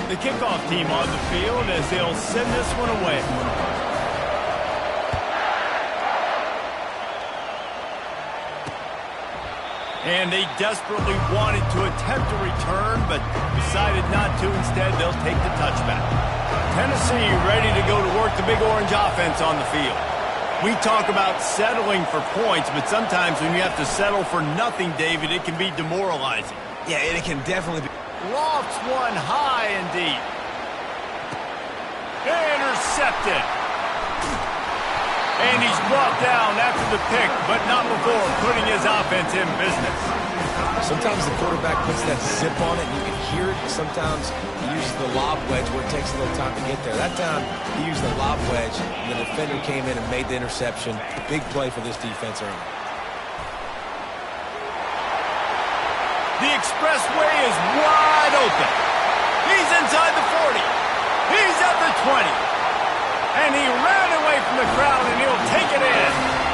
The kickoff team on the field as they'll send this one away. And they desperately wanted to attempt a return, but decided not to. Instead, they'll take the touchback. Tennessee ready to go to work the Big Orange offense on the field. We talk about settling for points, but sometimes when you have to settle for nothing, David, it can be demoralizing. Yeah, and it can definitely be. Lofts one high and deep. Intercepted. And he's brought down after the pick, but not before putting his offense in business. Sometimes the quarterback puts that zip on it, and you can hear it. Sometimes he uses the lob wedge where it takes a little time to get there. That time, he used the lob wedge, and the defender came in and made the interception. Big play for this defense early. The expressway is wide open. He's inside the 40. He's at the 20. And he ran away from the crowd, and he'll take it in.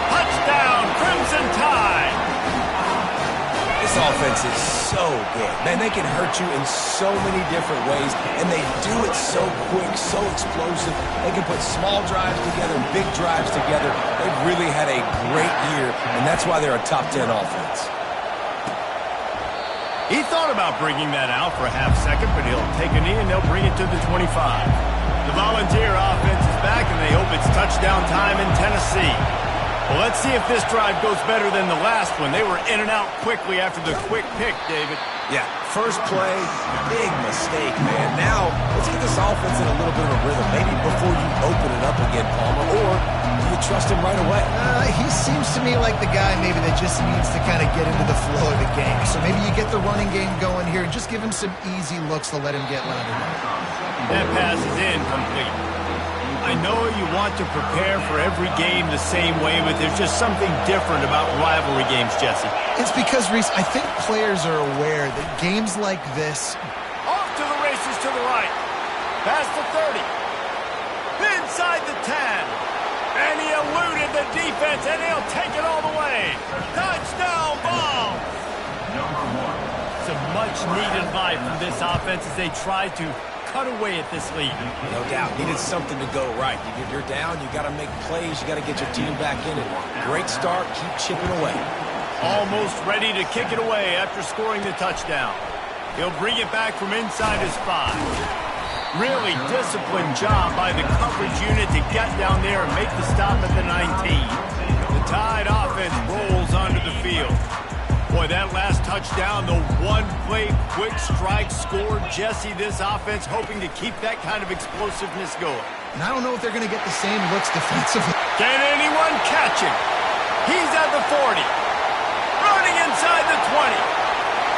Touchdown, Crimson Tide. This offense is so good. Man, they can hurt you in so many different ways, and they do it so quick, so explosive. They can put small drives together, big drives together. They've really had a great year, and that's why they're a top 10 offense. He thought about bringing that out for a half second, but he'll take a knee, and they'll bring it to the 25. The Volunteer offense is back, and they hope it's touchdown time in Tennessee. Well, let's see if this drive goes better than the last one. They were in and out quickly after the quick pick, David. Yeah, first play, big mistake, man. Now, let's get this offense in a little bit of a rhythm. Maybe before you open it up again, Palmer, or do you trust him right away? He seems to me like the guy maybe that just needs to kind of get into the flow of the game. So maybe you get the running game going here and just give him some easy looks to let him get landed on. That pass is incomplete. I know you want to prepare for every game the same way, but there's just something different about rivalry games, Jesse. It's because, Reese, I think players are aware that games like this... Off to the races to the right. Past the 30. Inside the 10. And he eluded the defense, and he'll take it all the way. Touchdown ball. Some much-needed life from this offense as they try to cut away at this lead. No doubt. Needed something to go right. You're down. You got to make plays. You got to get your team back in it. Great start. Keep chipping away. Almost ready to kick it away after scoring the touchdown. He'll bring it back from inside his 5. Really disciplined job by the coverage unit to get down there and make the stop at the 19. The Tide offense rolls onto the field. Boy, that last touchdown, the one-play quick strike scored. Jesse, this offense hoping to keep that kind of explosiveness going. And I don't know if they're going to get the same looks defensively. Can anyone catch him? He's at the 40. Running inside the 20.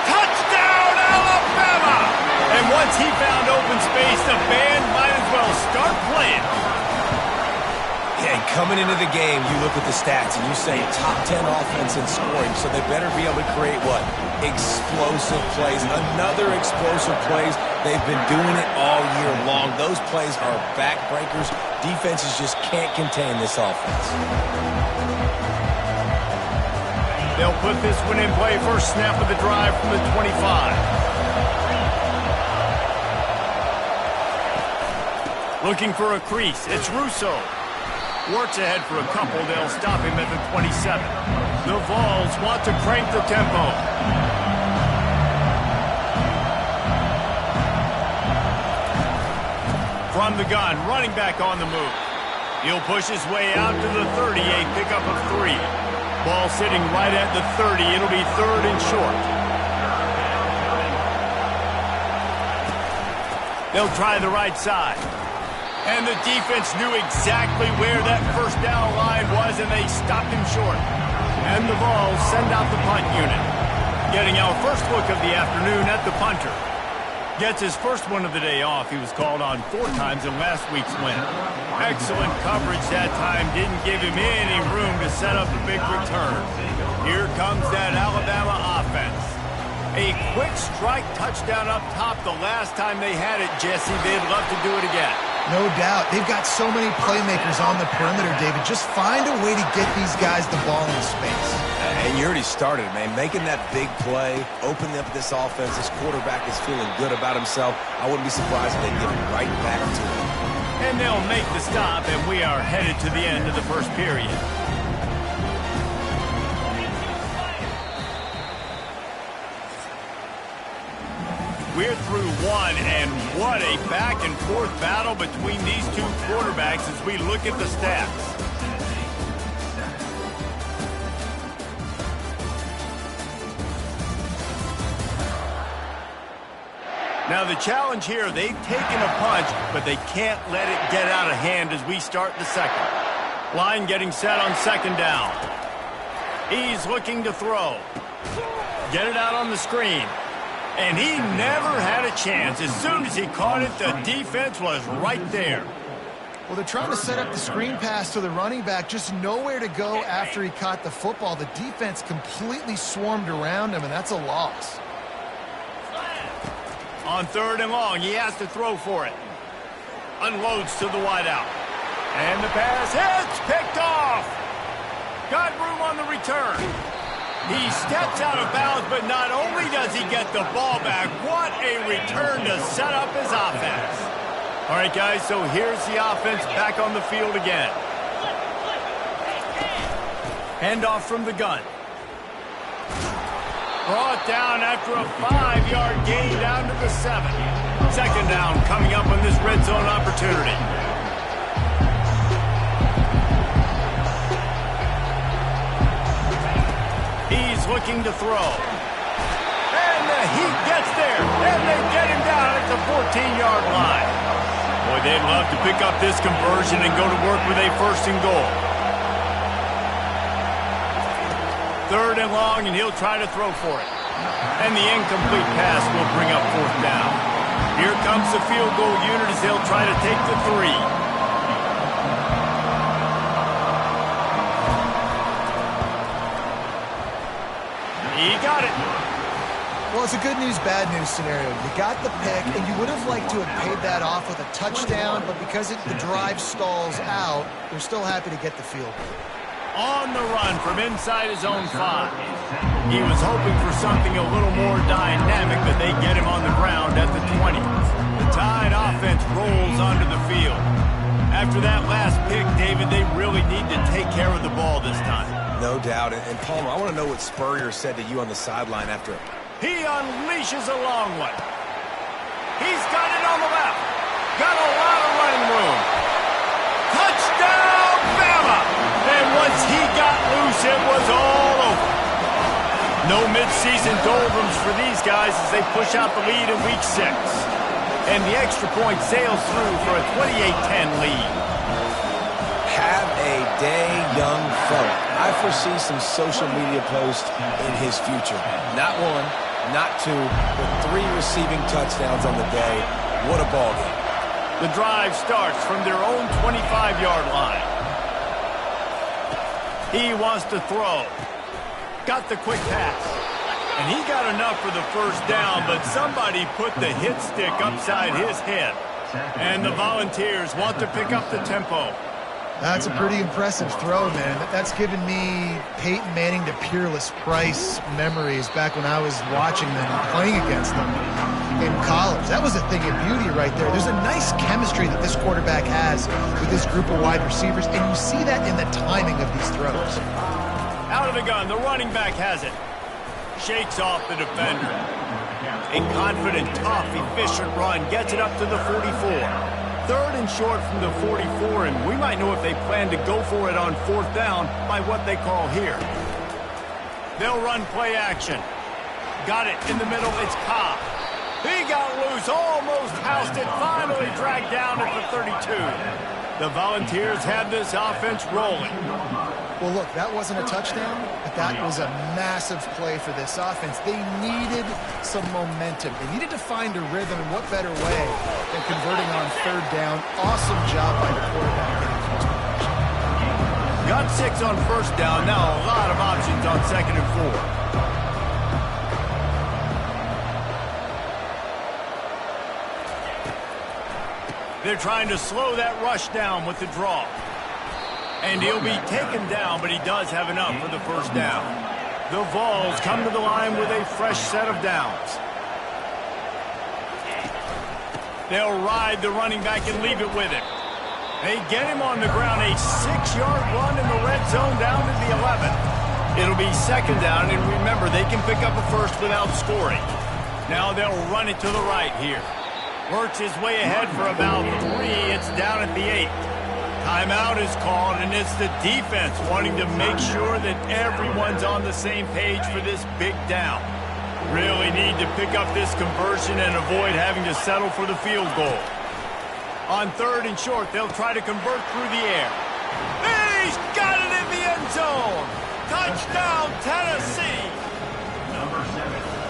Touchdown, Alabama! And once he found open space, the band might as well start playing. Yeah, coming into the game, you look at the stats and you say top 10 offense in scoring, so they better be able to create what? Explosive plays. Another explosive plays. They've been doing it all year long. Those plays are backbreakers. Defenses just can't contain this offense. They'll put this one in play. First snap of the drive from the 25. Looking for a crease. It's Russo. Works ahead for a couple. They'll stop him at the 27. The Vols want to crank the tempo. From the gun, running back on the move. He'll push his way out to the 38, pickup of 3. Ball sitting right at the 30. It'll be 3rd and short. They'll try the right side. And the defense knew exactly where that first down line was, and they stopped him short. And the Vols send out the punt unit. Getting our first look of the afternoon at the punter. Gets his first one of the day off. He was called on 4 times in last week's win. Excellent coverage that time. Didn't give him any room to set up a big return. Here comes that Alabama offense. A quick strike touchdown up top the last time they had it, Jesse. They'd love to do it again. No doubt. They've got so many playmakers on the perimeter, David. Just find a way to get these guys the ball in space. And you already started, man. Making that big play, opening up this offense. This quarterback is feeling good about himself. I wouldn't be surprised if they give it right back to him. And they'll make the stop, and we are headed to the end of the first period. We're through one, and what a back-and-forth battle between these two quarterbacks as we look at the stats. Now the challenge here, they've taken a punch, but they can't let it get out of hand as we start the second. Line getting set on second down. He's looking to throw. Get it out on the screen. And he never had a chance. As soon as he caught it, the defense was right there. Well, they're trying to set up the screen pass to the running back, just nowhere to go after he caught the football. The defense completely swarmed around him, and that's a loss. On third and long, he has to throw for it. Unloads to the wideout. And the pass hits, picked off. Got room on the return. He steps out of bounds, but not only does he get the ball back, what a return to set up his offense. All right, guys, so here's the offense back on the field again. Handoff from the gun. Brought down after a 5-yard gain down to the 7. Second down coming up on this red zone opportunity. He's looking to throw. And he gets there. And they get him down at the 14-yard line. Boy, they'd love to pick up this conversion and go to work with a first and goal. Third and long, and he'll try to throw for it. And the incomplete pass will bring up fourth down. Here comes the field goal unit as they'll try to take the 3. He got it. Well, it's a good news, bad news scenario. You got the pick, and you would have liked to have paid that off with a touchdown, but because the drive stalls out, they're still happy to get the field goal. On the run from inside his own 5. He was hoping for something a little more dynamic, but they get him on the ground at the 20. The Tide offense rolls onto the field. After that last pick, David, they really need to take care of the ball this time. No doubt. And Palmer, I want to know what Spurrier said to you on the sideline after. He unleashes a long one. He's got it on the left. Got a lot of running room. Touchdown, Bama! And once he got loose, it was all over. No midseason doldrums for these guys as they push out the lead in Week 6. And the extra point sails through for a 28-10 lead. Have a day, young fella. I foresee some social media posts in his future. Not 1, not 2, but 3 receiving touchdowns on the day. What a ball game. The drive starts from their own 25-yard line. He wants to throw. Got the quick pass. And he got enough for the first down, but somebody put the hit stick upside his head. And the Volunteers want to pick up the tempo. That's a pretty impressive throw, man. That's given me Peyton Manning to Peerless Price memories back when I was watching them and playing against them in college. That was a thing of beauty right there. There's a nice chemistry that this quarterback has with this group of wide receivers, and you see that in the timing of these throws. Out of the gun, the running back has it. Shakes off the defender. A confident, tough, efficient run gets it up to the 44. Third and short from the 44, and we might know if they plan to go for it on fourth down by what they call here. They'll run play action. Got it in the middle, it's Cobb. He got loose, almost housed it, finally dragged down at the 32. The Volunteers have this offense rolling. Well, look, that wasn't a touchdown, but that was a massive play for this offense. They needed some momentum. They needed to find a rhythm, and what better way than converting on third down. Awesome job by the quarterback getting close to Got 6 on first down, now a lot of options on second and 4. They're trying to slow that rush down with the draw. And he'll be taken down, but he does have enough for the first down. The Vols come to the line with a fresh set of downs. They'll ride the running back and leave it with him. They get him on the ground, a 6-yard run in the red zone down to the 11. It'll be second down, and remember, they can pick up a first without scoring. Now they'll run it to the right here. Works his way ahead for about 3. It's down at the 8. Timeout is called, and it's the defense wanting to make sure that everyone's on the same page for this big down. Really need to pick up this conversion and avoid having to settle for the field goal. On 3rd and short, they'll try to convert through the air. He's got it in the end zone! Touchdown, Tennessee!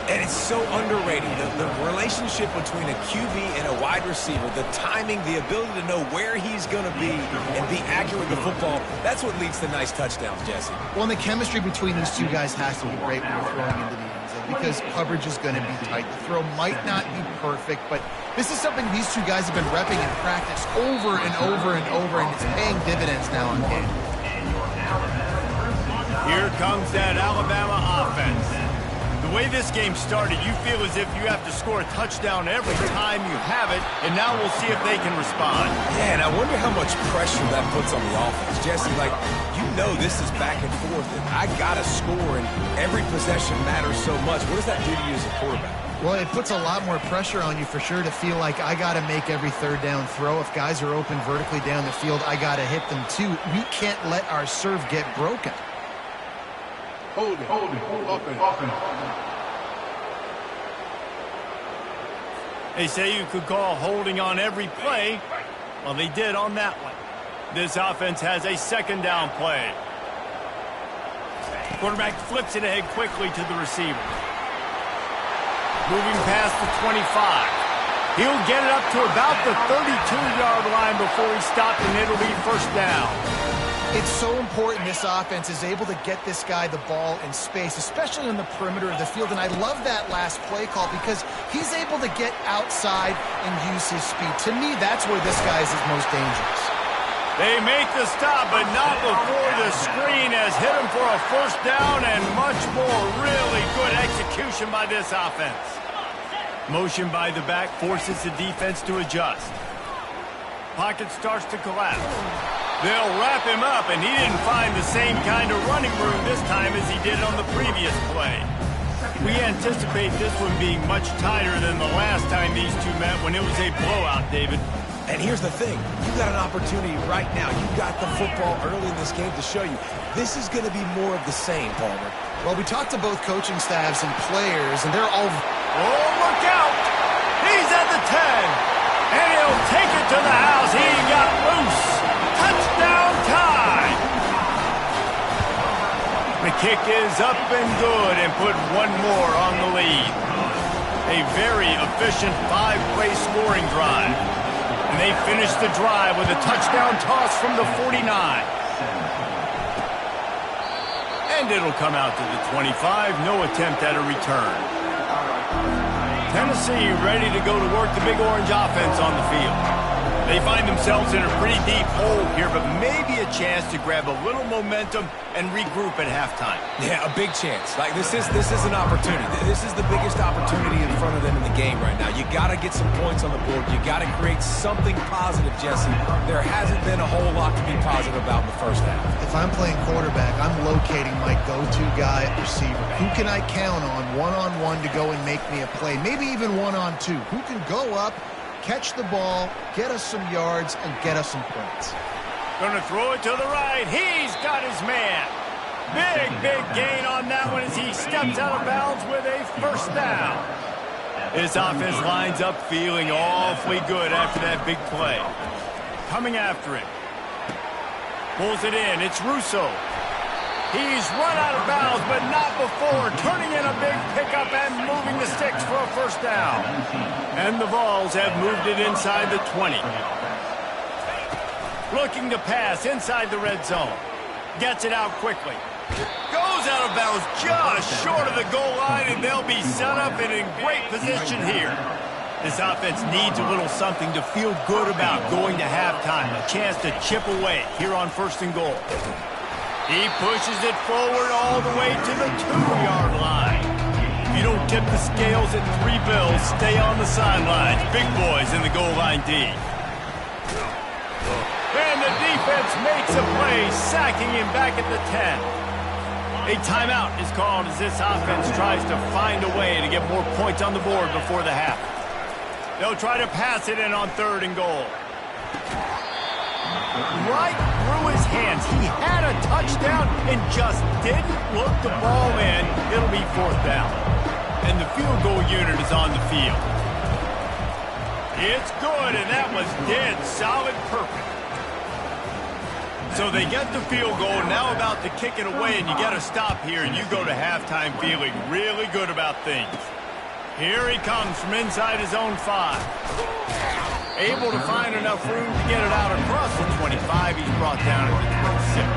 And it's so underrated, the relationship between a QB and a wide receiver, the timing, the ability to know where he's going to be and be accurate with the football, that's what leads to nice touchdowns, Jesse. Well, and the chemistry between these two guys has to be great when they're throwing into the end zone because coverage is going to be tight. The throw might not be perfect, but this is something these two guys have been repping in practice over and over and over, and it's paying dividends now on game. Here comes that Alabama offense. The way this game started, you feel as if you have to score a touchdown every time you have it, and now we'll see if they can respond. Yeah, and I wonder how much pressure that puts on the offense. Jesse, you know this is back and forth, and I got to score, and every possession matters so much. What does that do to you as a quarterback? Well, it puts a lot more pressure on you for sure to feel like I got to make every third down throw. If guys are open vertically down the field, I got to hit them too. We can't let our serve get broken. Hold it, open. They say you could call holding on every play. Well, they did on that one. This offense has a second down play. Quarterback flips it ahead quickly to the receiver. Moving past the 25. He'll get it up to about the 32-yard line before he stopped, and it'll be first down. It's so important this offense is able to get this guy the ball in space, especially on the perimeter of the field. And I love that last play call because he's able to get outside and use his speed. To me, that's where this guy is his most dangerous. They make the stop, but not before the screen has hit him for a first down and much more. Really good execution by this offense. Motion by the back forces the defense to adjust. Pocket starts to collapse. They'll wrap him up, and he didn't find the same kind of running room this time as he did on the previous play. We anticipate this one being much tighter than the last time these two met when it was a blowout, David. And here's the thing. You've got an opportunity right now. You've got the football early in this game to show you. This is going to be more of the same, Palmer. Well, we talked to both coaching staffs and players, and they're all... Oh, look out! He's at the 10, and he'll take it to the house. He got loose. Touchdown time! The kick is up and good and put one more on the lead. A very efficient 5-play scoring drive. And they finish the drive with a touchdown toss from the 49. And it'll come out to the 25. No attempt at a return. Tennessee ready to go to work the Big Orange offense on the field. They find themselves in a pretty deep hole here, but maybe a chance to grab a little momentum and regroup at halftime. Yeah, a big chance. This is an opportunity. This is the biggest opportunity in front of them in the game right now. You got to get some points on the board. You got to create something positive, Jesse. There hasn't been a whole lot to be positive about in the first half. If I'm playing quarterback, I'm locating my go-to guy at receiver. Who can I count on one-on-one to go and make me a play? Maybe even one-on-two. Who can go up, catch the ball, get us some yards, and get us some points. Gonna throw it to the right. He's got his man. Big gain on that one as he steps out of bounds with a first down. This offense lines up feeling awfully good after that big play. Coming after it. Pulls it in. It's Russo. He's run out of bounds, but not before. Turning in a big pickup and moving the sticks for a first down. And the Vols have moved it inside the 20. Looking to pass inside the red zone. Gets it out quickly. Goes out of bounds just short of the goal line, and they'll be set up and in great position here. This offense needs a little something to feel good about going to halftime. A chance to chip away here on 1st and goal. He pushes it forward all the way to the 2-yard line. If you don't tip the scales at 3 bills, stay on the sidelines. Big boys in the goal line D. And the defense makes a play, sacking him back at the 10. A timeout is called as this offense tries to find a way to get more points on the board before the half. They'll try to pass it in on 3rd and goal. Right through his hands. He had a touchdown and just didn't look the ball in. It'll be 4th down. And the field goal unit is on the field. It's good, and that was dead solid perfect. So they get the field goal, now about to kick it away, and you get a stop here, and you go to halftime feeling really good about things. Here he comes from inside his own 5. Able to find enough room to get it out across the 25. He's brought down at the 26.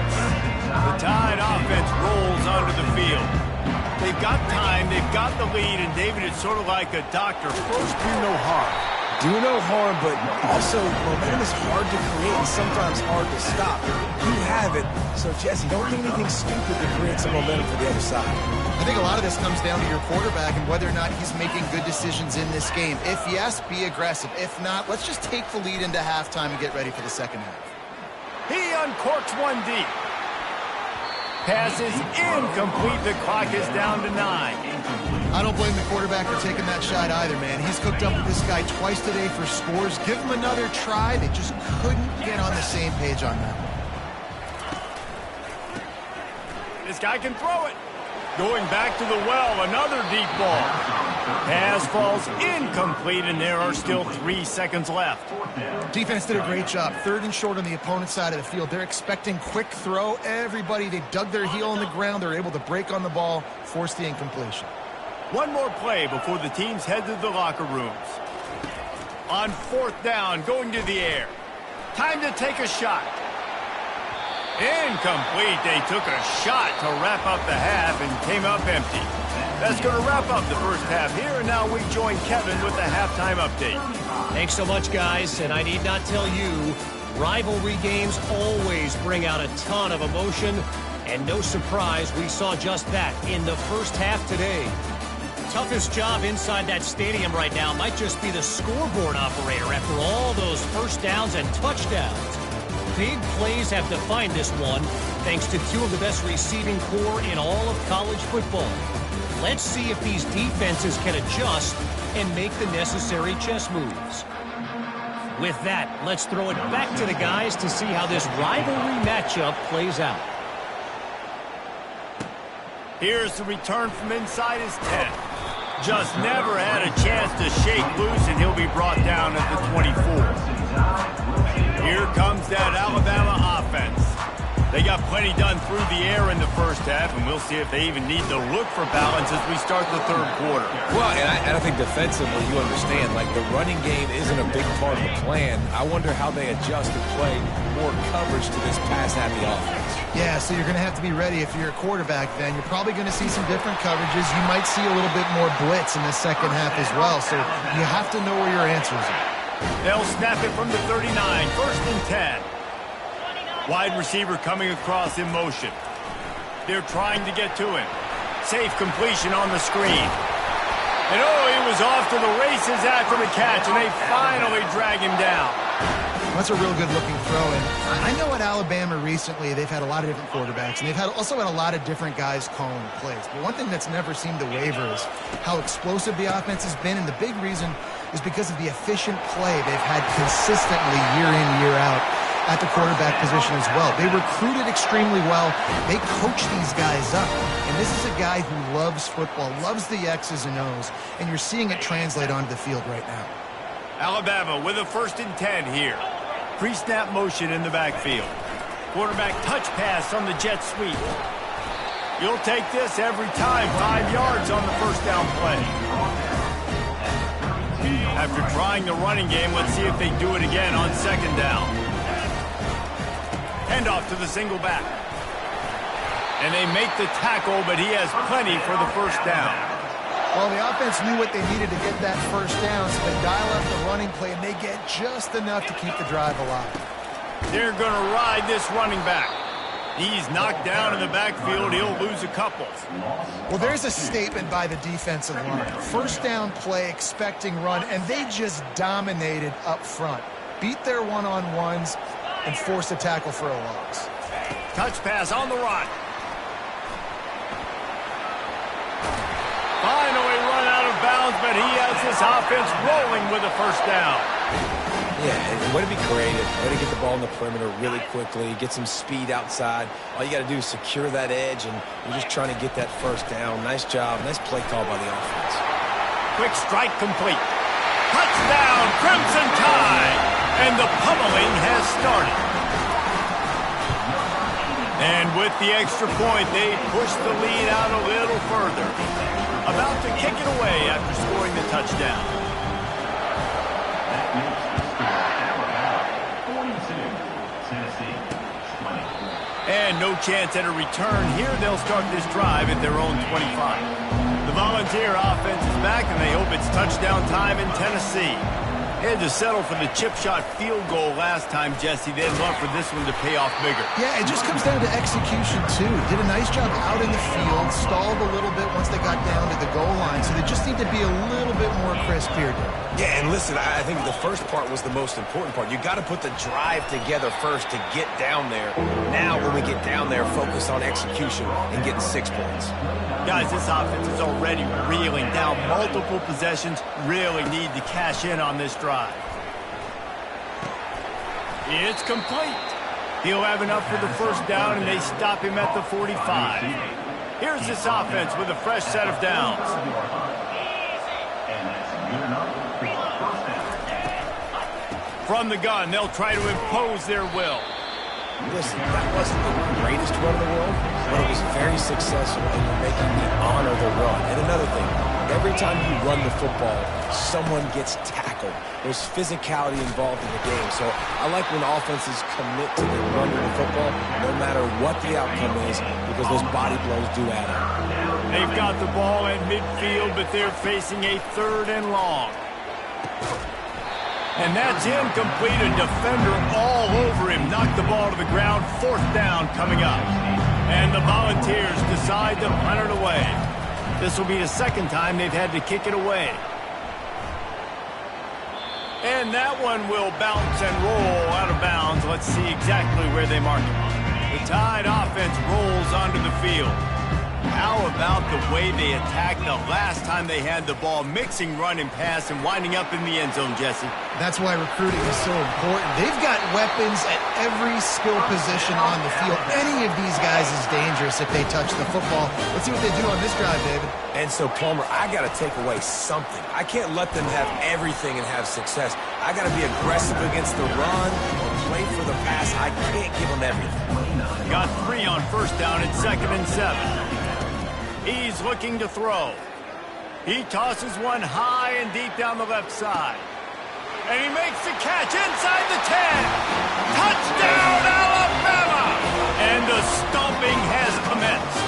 The Tide offense rolls onto the field. They've got time, they've got the lead, and David, it's sort of like a doctor. First, do no harm. Do no harm, but also momentum is hard to create and sometimes hard to stop. You have it, so Jesse, don't do anything stupid to create some momentum for the other side. I think a lot of this comes down to your quarterback and whether or not he's making good decisions in this game. If yes, be aggressive. If not, let's just take the lead into halftime and get ready for the second half. He uncorks one deep. Pass is incomplete. The clock is down to 9. I don't blame the quarterback for taking that shot either, man. He's cooked up with this guy twice today for scores. Give him another try. They just couldn't get on the same page on that one. This guy can throw it. Going back to the well, another deep ball. Pass falls incomplete, and there are still 3 seconds left. Defense did a great job. 3rd and short on the opponent's side of the field. They're expecting quick throw. Everybody, they dug their heel in the ground. They're able to break on the ball, force the incompletion. One more play before the teams head to the locker rooms. On 4th down, going to the air. Time to take a shot. Incomplete. They took a shot to wrap up the half and came up empty. That's going to wrap up the first half here, and now we join Kevin with the halftime update. Thanks so much, guys, and I need not tell you, rivalry games always bring out a ton of emotion, and no surprise, we saw just that in the first half today. Toughest job inside that stadium right now might just be the scoreboard operator after all those first downs and touchdowns. Big plays have defined this one, thanks to 2 of the best receiving corps in all of college football. Let's see if these defenses can adjust and make the necessary chess moves. With that, let's throw it back to the guys to see how this rivalry matchup plays out. Here's the return from inside his 10. Just never had a chance to shake loose, and he'll be brought down at the 24. Here comes that Alabama offense. They got plenty done through the air in the first half, and we'll see if they even need to look for balance as we start the 3rd quarter. Well, and I think defensively, you understand, like the running game isn't a big part of the plan. I wonder how they adjust and play more coverage to this pass-happy offense. Yeah, so you're going to have to be ready if you're a quarterback then. You're probably going to see some different coverages. You might see a little bit more blitz in the second half as well, so you have to know where your answers are. They'll snap it from the 39, 1st and 10. Wide receiver coming across in motion. They're trying to get to him. Safe completion on the screen. And oh, he was off to the races after the catch, and they finally drag him down. That's a real good-looking throw. And I know at Alabama recently they've had a lot of different quarterbacks, and they've also had a lot of different guys calling plays. But one thing that's never seemed to waver is how explosive the offense has been, and the big reason is because of the efficient play they've had consistently year in, year out at the quarterback position as well. They recruited extremely well. They coach these guys up. And this is a guy who loves football, loves the X's and O's, and you're seeing it translate onto the field right now. Alabama with a 1st and 10 here. Pre-snap motion in the backfield. Quarterback touch pass on the jet sweep. You'll take this every time. 5 yards on the first down play. After trying the running game, let's see if they do it again on 2nd down. Handoff to the single back. And they make the tackle, but he has plenty for the first down. Well, the offense knew what they needed to get that first down, so they dial up the running play, and they get just enough to keep the drive alive. They're going to ride this running back. He's knocked down in the backfield. He'll lose a couple. Well, there's a statement by the defensive line. First down play, expecting run, and they just dominated up front. Beat their one-on-ones and forced a tackle for a loss. Touch pass on the run. Finally run out of bounds, but he has this offense rolling with a first down. Yeah, and way to be creative, way to get the ball in the perimeter really quickly, get some speed outside. All you got to do is secure that edge, and you're just trying to get that first down. Nice job, nice play call by the offense. Quick strike complete. Touchdown, Crimson Tide! And the pummeling has started. And with the extra point, they push the lead out a little further. About to kick it away after scoring the touchdown. And no chance at a return. Here they'll start this drive at their own 25. The Volunteer offense is back, and they hope it's touchdown time in Tennessee. They had to settle for the chip shot field goal last time, Jesse. They'd love for this one to pay off bigger. Yeah, it just comes down to execution, too. Did a nice job out in the field, stalled a little bit once they got down to the goal line, so they just need to be a little bit more crisp here, Dave. Yeah, and listen, I think the first part was the most important part. You got to put the drive together first to get down there. Now, when we get down there, focus on execution and getting 6 points. Guys, this offense is already reeling down multiple possessions. Really need to cash in on this drive. It's complete. He'll have enough for the first down, and they stop him at the 45. Here's this offense with a fresh set of downs. From the gun, they'll try to impose their will. Listen, that wasn't the greatest run in the world, but it was very successful, and you're making me honor the run. And another thing, every time you run the football, someone gets tackled. There's physicality involved in the game. So I like when offenses commit to the run of the football, no matter what the outcome is, because those body blows do add up. They've got the ball at midfield, but they're facing a 3rd and long. And that's incomplete. A defender all over him. Knocked the ball to the ground. 4th down coming up. And the Volunteers decide to punt it away. This will be the 2nd time they've had to kick it away. And that one will bounce and roll out of bounds. Let's see exactly where they mark it. The Tide offense rolls onto the field. How about the way they attacked the last time they had the ball, mixing run and pass and winding up in the end zone, Jesse? That's why recruiting is so important. They've got weapons at every skill position on the field. Any of these guys is dangerous if they touch the football. Let's see what they do on this drive, David. And so, Palmer, I got to take away something. I can't let them have everything and have success. I got to be aggressive against the run or play for the pass. I can't give them everything. Got 3 on first down at 2nd and 7. He's looking to throw. He tosses one high and deep down the left side. And he makes the catch inside the 10. Touchdown, Alabama! And the stomping has commenced.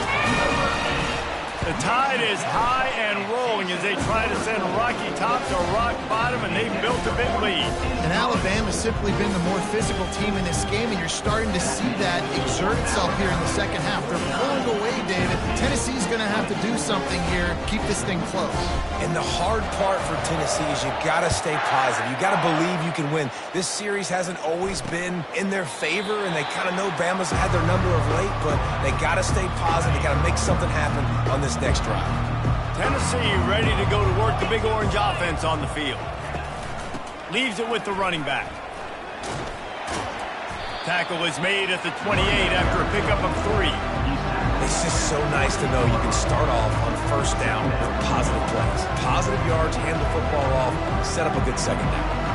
The Tide is high and rolling as they try to send Rocky Top to rock bottom, and they've built a big lead. And Alabama's simply been the more physical team in this game, and you're starting to see that exert itself here in the second half. They're pulling away, David. Tennessee's going to have to do something here, keep this thing close. And the hard part for Tennessee is you got to stay positive. You got to believe you can win. This series hasn't always been in their favor, and they kind of know Bama's had their number of late, but they got to stay positive. They got to make something happen on this next drive. Tennessee ready to go to work the Big Orange offense on the field. Leaves it with the running back. Tackle is made at the 28 after a pickup of 3. It's just so nice to know you can start off on first down with positive plays. Positive yards, hand the football off, set up a good second down.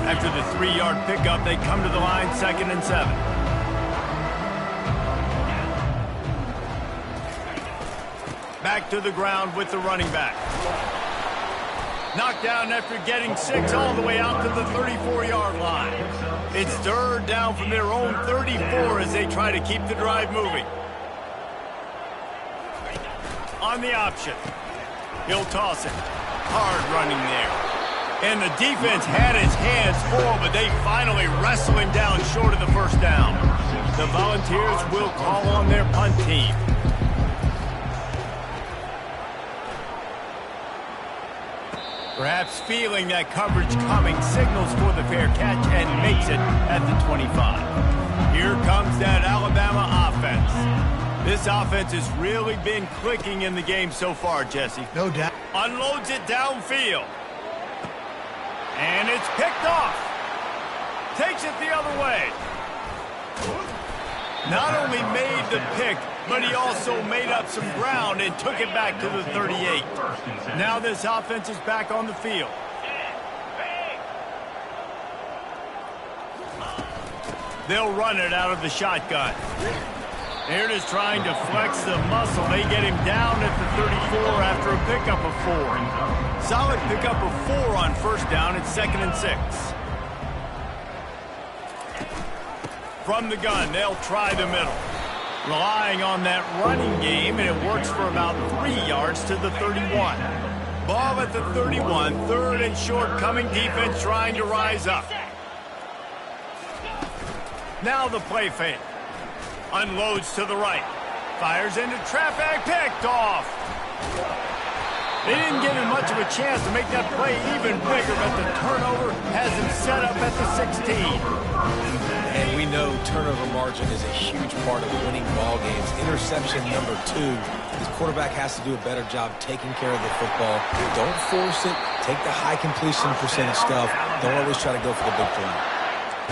After the 3-yard pickup, they come to the line 2nd and 7. Back to the ground with the running back. Knocked down after getting 6 all the way out to the 34-yard line. It's 3rd down from their own 34 as they try to keep the drive moving. On the option. He'll toss it. Hard running there. And the defense had its hands full, but they finally wrestle him down short of the 1st down. The Volunteers will call on their punt team. Perhaps feeling that coverage coming, signals for the fair catch and makes it at the 25. Here comes that Alabama offense. This offense has really been clicking in the game so far, Jesse. No doubt. Unloads it downfield. And it's picked off. Takes it the other way. Not only made the pick, but he also made up some ground and took it back to the 38. Now this offense is back on the field. They'll run it out of the shotgun. Here it is trying to flex the muscle. They get him down at the 34 after a pickup of 4. Solid pickup of 4 on 1st down. It's 2nd and 6. From the gun, they'll try the middle. Relying on that running game, and it works for about 3 yards to the 31. Ball at the 31, 3rd and short, coming defense trying to rise up. Now the play fake. Unloads to the right. Fires into traffic, picked off. They didn't give him much of a chance to make that play even bigger, but the turnover has him set up at the 16. And we know turnover margin is a huge part of winning ball games. Interception number 2. This quarterback has to do a better job taking care of the football. Don't force it. Take the high completion percentage stuff. Don't always try to go for the big play.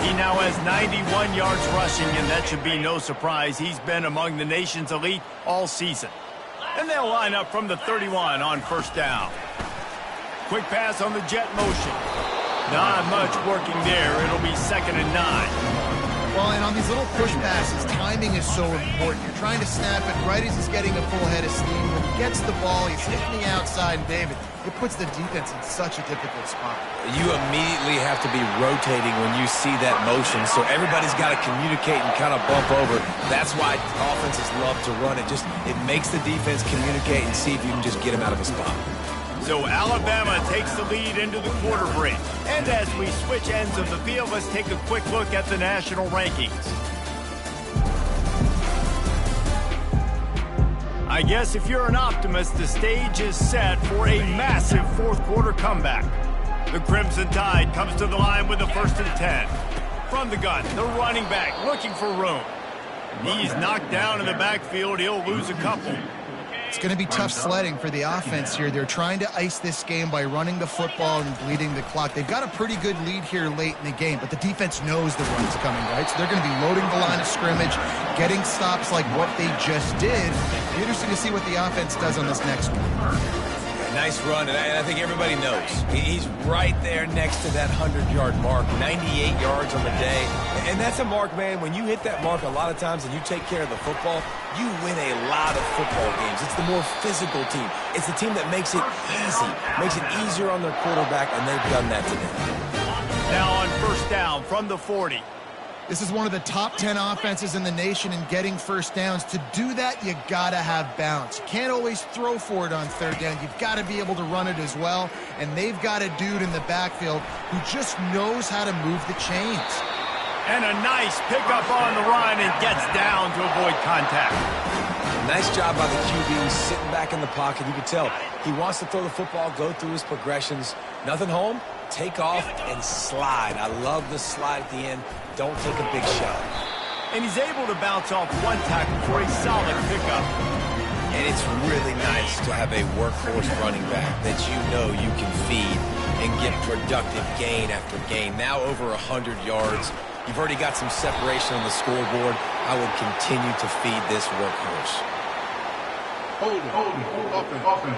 He now has 91 yards rushing, and that should be no surprise. He's been among the nation's elite all season. And they'll line up from the 31 on 1st down. Quick pass on the jet motion. Not much working there. It'll be 2nd and 9. Well, and on these little push passes, timing is so important. You're trying to snap it right as he's getting a full head of steam. When he gets the ball, he's hitting the outside, and David, it puts the defense in such a difficult spot. You immediately have to be rotating when you see that motion, so everybody's got to communicate and kind of bump over. That's why offenses love to run it. It makes the defense communicate and see if you can just get him out of a spot. So Alabama takes the lead into the quarter break. And as we switch ends of the field, let's take a quick look at the national rankings. I guess if you're an optimist, the stage is set for a massive 4th quarter comeback. The Crimson Tide comes to the line with a 1st and 10. From the gun, the running back looking for room. He's knocked down in the backfield. He'll lose a couple. It's going to be tough sledding for the offense here. They're trying to ice this game by running the football and bleeding the clock. They've got a pretty good lead here late in the game, but the defense knows the run's coming, right? So they're going to be loading the line of scrimmage, getting stops like what they just did. It'll be interesting to see what the offense does on this next one. Nice run, and I think everybody knows. He's right there next to that 100-yard mark, 98 yards on the day. And that's a mark, man, when you hit that mark a lot of times and you take care of the football, you win a lot of football games. It's the more physical team. It's the team that makes it easy, makes it easier on their quarterback, and they've done that today. Now on 1st down from the 40. This is one of the top 10 offenses in the nation in getting 1st downs. To do that, you got to have balance. You can't always throw for it on 3rd down. You've got to be able to run it as well. And they've got a dude in the backfield who just knows how to move the chains. And a nice pickup on the run and gets down to avoid contact. Nice job by the QB, sitting back in the pocket. You can tell he wants to throw the football, go through his progressions. Nothing home, take off, and slide. I love the slide at the end. Don't take a big shot. And he's able to bounce off one tackle for a solid pickup. And it's really nice to have a workhorse running back that you know you can feed and get productive gain after gain. Now over 100 yards. You've already got some separation on the scoreboard. I would continue to feed this workhorse. Hold it, offense.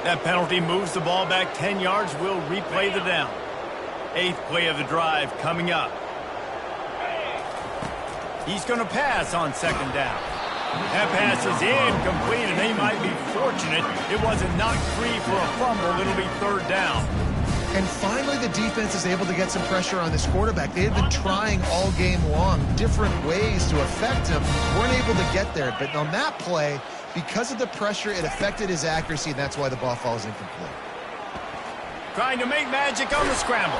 That penalty moves the ball back 10 yards. We'll replay the down. 8th play of the drive coming up. He's going to pass on 2nd down. That pass is incomplete, and they might be fortunate it wasn't knocked free for a fumble. It'll be 3rd down. And finally, the defense is able to get some pressure on this quarterback. They had been trying all game long different ways to affect him. Weren't able to get there. But on that play, because of the pressure, it affected his accuracy, and that's why the ball falls incomplete. Trying to make magic on the scramble.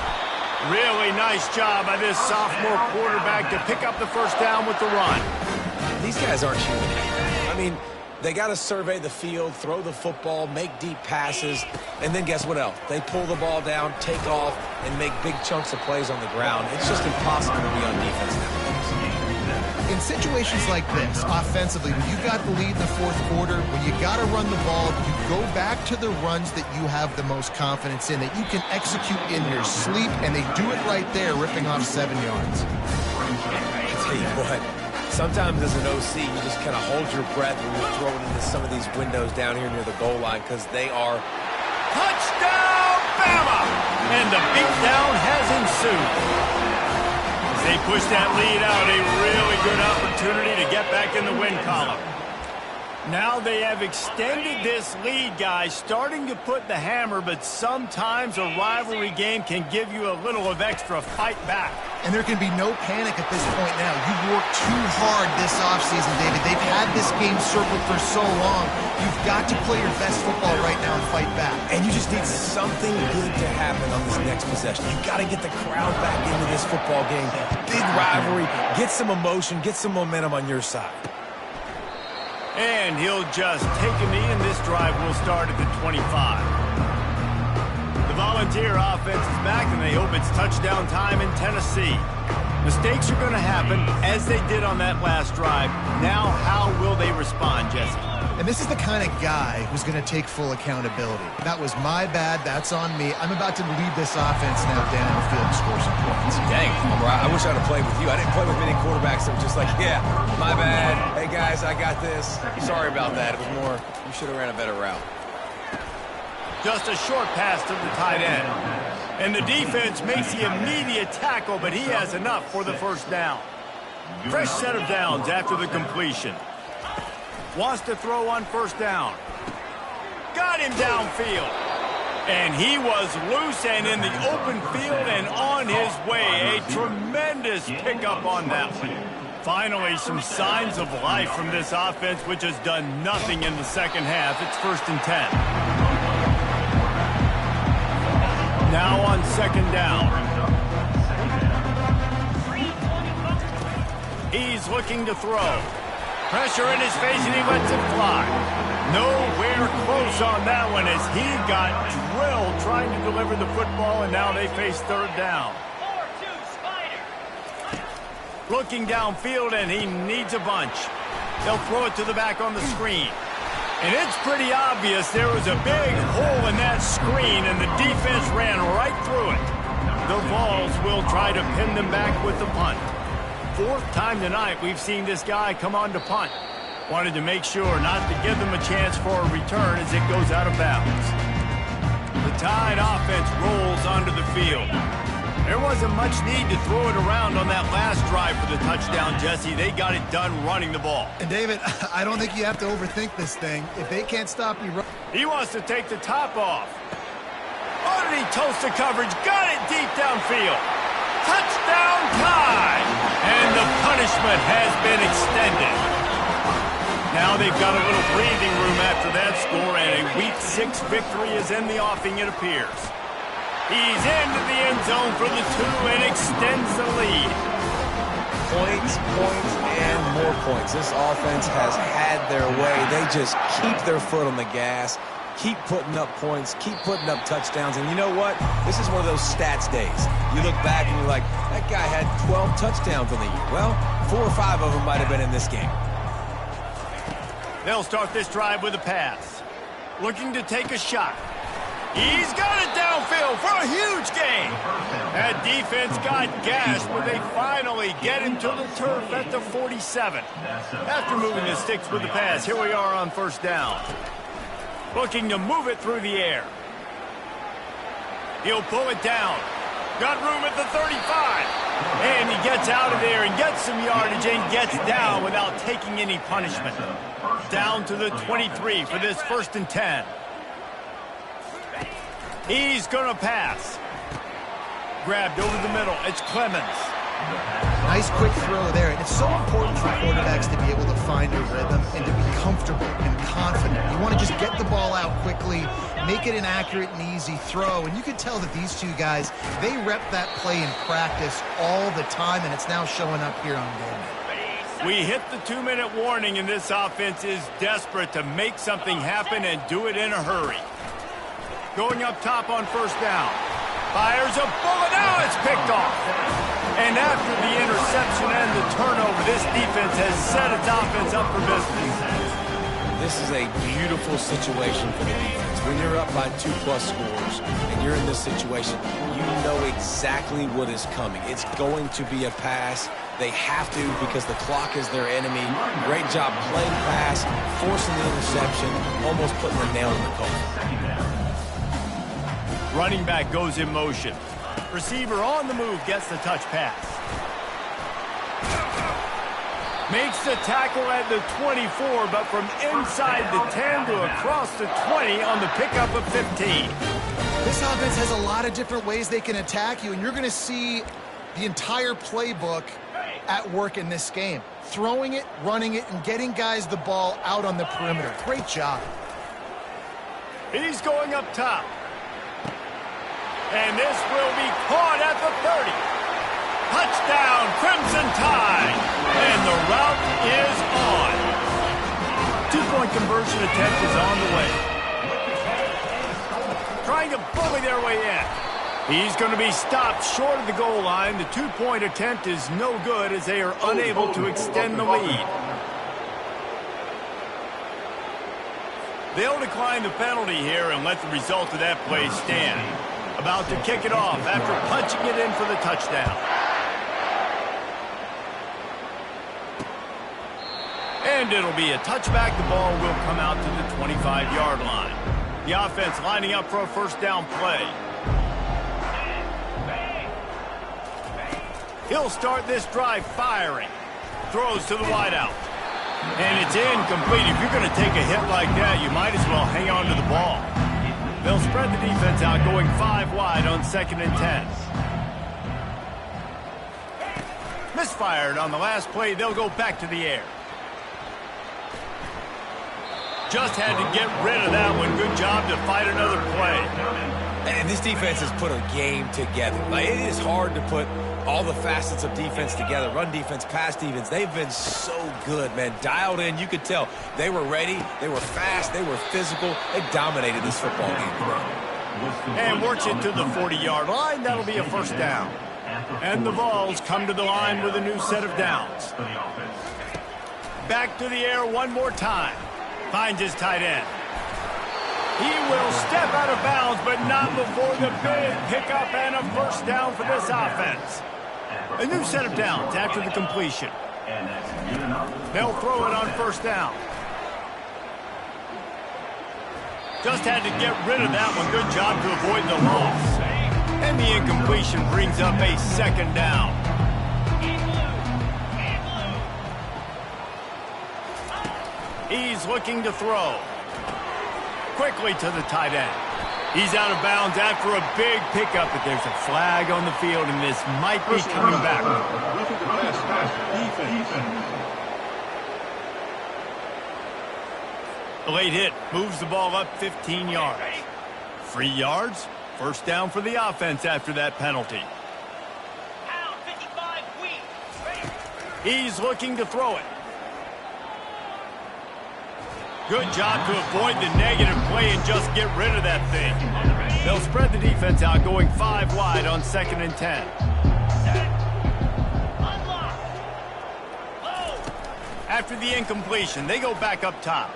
Really nice job by this sophomore quarterback to pick up the 1st down with the run. These guys aren't human. I mean, they got to survey the field, throw the football, make deep passes, and then guess what else? They pull the ball down, take off, and make big chunks of plays on the ground. It's just impossible to be on defense nowadays. In situations like this, offensively, when you got the lead in the 4th quarter, when you got to run the ball, you go back to the runs that you have the most confidence in, that you can execute in your sleep, and they do it right there, ripping off 7 yards. I tell you what, sometimes as an OC, you just kind of hold your breath when you're throwing into some of these windows down here near the goal line because they are... Touchdown, Bama! And the beatdown has ensued. As they push that lead out, a really good opportunity to get back in the win column. Now they have extended this lead, guys, starting to put the hammer, but sometimes a rivalry game can give you a little of extra fight back. And there can be no panic at this point now. You've worked too hard this offseason, David. They've had this game circled for so long. You've got to play your best football right now and fight back. And you just need something good to happen on this next possession. You've got to get the crowd back into this football game. Big rivalry. Get some emotion. Get some momentum on your side. And he'll just take a knee, and this drive will start at the 25. The Volunteer offense is back, and they hope it's touchdown time in Tennessee. Mistakes are going to happen, as they did on that last drive. Now, how will they respond, Jesse? And this is the kind of guy who's going to take full accountability. That was my bad. That's on me. I'm about to lead this offense now down the field and score some points. Dang, I wish I'd have played with you. I didn't play with many quarterbacks that were just like, yeah, my bad. Hey, guys, I got this. Sorry about that. It was more, you should have ran a better route. Just a short pass to the tight end. And the defense makes the immediate tackle, but he has enough for the 1st down. Fresh set of downs after the completion. Wants to throw on 1st down. Got him downfield. And he was loose and in the open field and on his way. A tremendous pickup on that one. Finally, some signs of life from this offense, which has done nothing in the 2nd half. It's 1st and 10. Now on 2nd down. He's looking to throw. Pressure in his face, and he lets it fly. Nowhere close on that one as he got drilled trying to deliver the football, and now they face 3rd down. Looking downfield, and he needs a bunch. They'll throw it to the back on the screen. And it's pretty obvious there was a big hole in that screen, and the defense ran right through it. The Vols will try to pin them back with the punt. 4th time tonight we've seen this guy come on to punt. Wanted to make sure not to give them a chance for a return as it goes out of bounds. The Tide offense rolls onto the field. There wasn't much need to throw it around on that last drive for the touchdown, Jesse. They got it done running the ball. And David, I don't think you have to overthink this thing. If they can't stop you... He wants to take the top off. Underneath Tulsa coverage, got it deep downfield. Touchdown Tide! And the punishment has been extended. Now they've got a little breathing room after that score, and a Week 6 victory is in the offing, it appears. He's into the end zone for the 2 and extends the lead. Points, and more points. This offense has had their way. They just keep their foot on the gas, keep putting up points, keep putting up touchdowns. And you know what? This is one of those stats days. You look back and you're like, that guy had 12 touchdowns on the year. Well, 4 or 5 of them might have been in this game. They'll start this drive with a pass. Looking to take a shot. He's got it downfield for a huge gain. That defense got gashed, but they finally get him to the turf at the 47. After moving the sticks with the pass, here we are on 1st down. Looking to move it through the air. He'll pull it down. Got room at the 35. And he gets out of there and gets some yardage and gets down without taking any punishment. Down to the 23 for this 1st and 10. He's going to pass. Grabbed over the middle. It's Clemens. Nice quick throw there. And it's so important for quarterbacks to be able to find a rhythm and to be comfortable and confident. You want to just get the ball out quickly, make it an accurate and easy throw. And you can tell that these two guys, they rep that play in practice all the time, and it's now showing up here on game day. We hit the 2-minute warning, and this offense is desperate to make something happen and do it in a hurry. Going up top on 1st down. Fires a bullet. Now it's picked off. And after the interception and the turnover, this defense has set its offense up for business. This is a beautiful situation for the defense. When you're up by 2+ scores and you're in this situation, you know exactly what is coming. It's going to be a pass. They have to because the clock is their enemy. Great job playing pass, forcing the interception, almost putting the nail in the coffin. Running back goes in motion. Receiver on the move gets the touch pass. Makes the tackle at the 24, but from inside the 10 to across the 20 on the pickup of 15. This offense has a lot of different ways they can attack you, and you're going to see the entire playbook at work in this game. Throwing it, running it, and getting guys the ball out on the perimeter. Great job. He's going up top. And this will be caught at the 30. Touchdown, Crimson Tide. And the route is on. 2-point conversion attempt is on the way. Trying to bully their way in. He's going to be stopped short of the goal line. The 2-point attempt is no good as they are unable to extend the lead. They'll decline the penalty here and let the result of that play stand. About to kick it off after punching it in for the touchdown. And it'll be a touchback. The ball will come out to the 25-yard line. The offense lining up for a 1st down play. He'll start this drive firing. Throws to the wideout. And it's incomplete. If you're going to take a hit like that, you might as well hang on to the ball. They'll spread the defense out, going 5 wide on 2nd and 10. Misfired on the last play. They'll go back to the air. Just had to get rid of that one. Good job to fight another play. And this defense has put a game together. Like, it is hard to put all the facets of defense together. Run defense, pass defense. They've been so good, man. Dialed in. You could tell they were ready. They were fast. They were physical. They dominated this football game today. And works it to the 40-yard line. That'll be a 1st down. And the Vols come to the line with a new set of downs. Back to the air one more time. Finds his tight end. He will step out of bounds, but not before the big pickup and a 1st down for this offense. A new set of downs after the completion. They'll throw it on 1st down. Just had to get rid of that one. Good job to avoid the loss. And the incompletion brings up a 2nd down. He's looking to throw. Quickly to the tight end. He's out of bounds after a big pickup, but there's a flag on the field, and this might be coming back. The late hit moves the ball up 15 yards. 3 yards, 1st down for the offense after that penalty. He's looking to throw it. Good job to avoid the negative play and just get rid of that thing. They'll spread the defense out, going 5 wide on 2nd and 10. After the incompletion, they go back up top.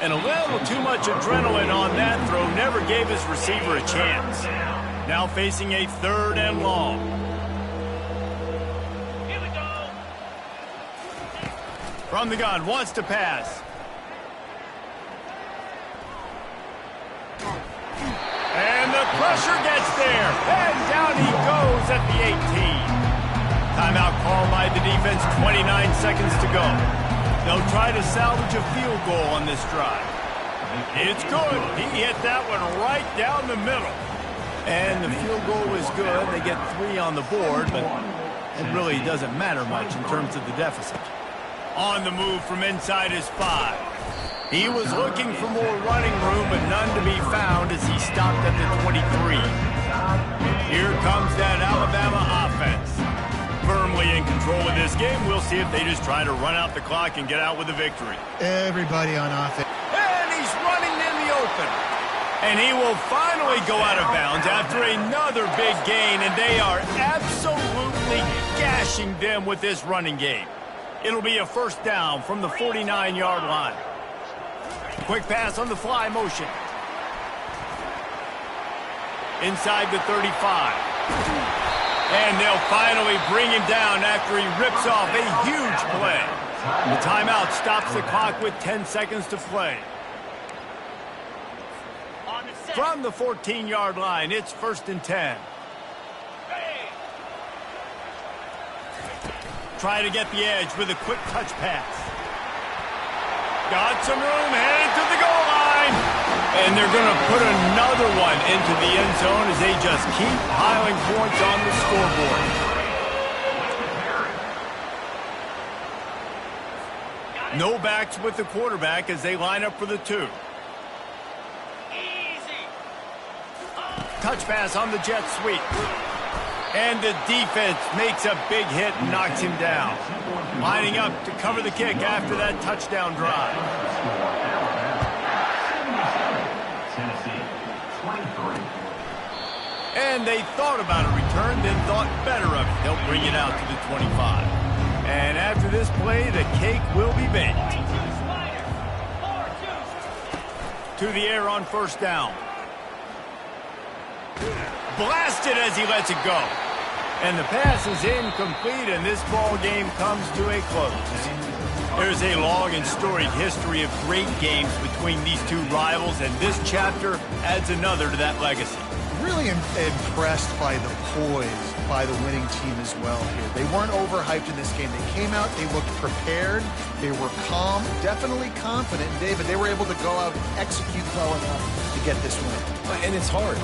And a little too much adrenaline on that throw never gave his receiver a chance. Now facing a 3rd and long. From the gun, wants to pass. pressure gets there, and down he goes at the 18. Timeout called by the defense, 29 seconds to go. They'll try to salvage a field goal on this drive. It's good. He hit that one right down the middle. And the field goal is good. They get 3 on the board, but it really doesn't matter much in terms of the deficit. On the move from inside his 5. He was looking for more running room, but none to be found as he stopped at the 23. Here comes that Alabama offense. Firmly in control of this game. We'll see if they just try to run out the clock and get out with a victory. Everybody on offense. And he's running in the open. And he will finally go out of bounds after another big gain, and they are absolutely gashing them with this running game. It'll be a first down from the 49-yard line. Quick pass on the fly motion. Inside the 35. And they'll finally bring him down after he rips off a huge play. The timeout stops the clock with 10 seconds to play. From the 14-yard line, it's 1st and 10. Try to get the edge with a quick touch pass. Got some room, headed to the goal line. And they're going to put another one into the end zone as they just keep piling points on the scoreboard. No backs with the quarterback as they line up for the 2. Touch pass on the jet sweep. And the defense makes a big hit and knocks him down. Lining up to cover the kick after that touchdown drive. And they thought about a return, then thought better of it. They'll bring it out to the 25. And after this play, the cake will be baked. To the air on 1st down. Blasted as he lets it go. And the pass is incomplete, and this ball game comes to a close. There's a long and storied history of great games between these two rivals, and this chapter adds another to that legacy. Really impressed by the poise by the winning team as well here. They weren't overhyped in this game. They came out, they looked prepared, they were calm, definitely confident. And David, they were able to go out and execute well enough to get this win. And it's hard.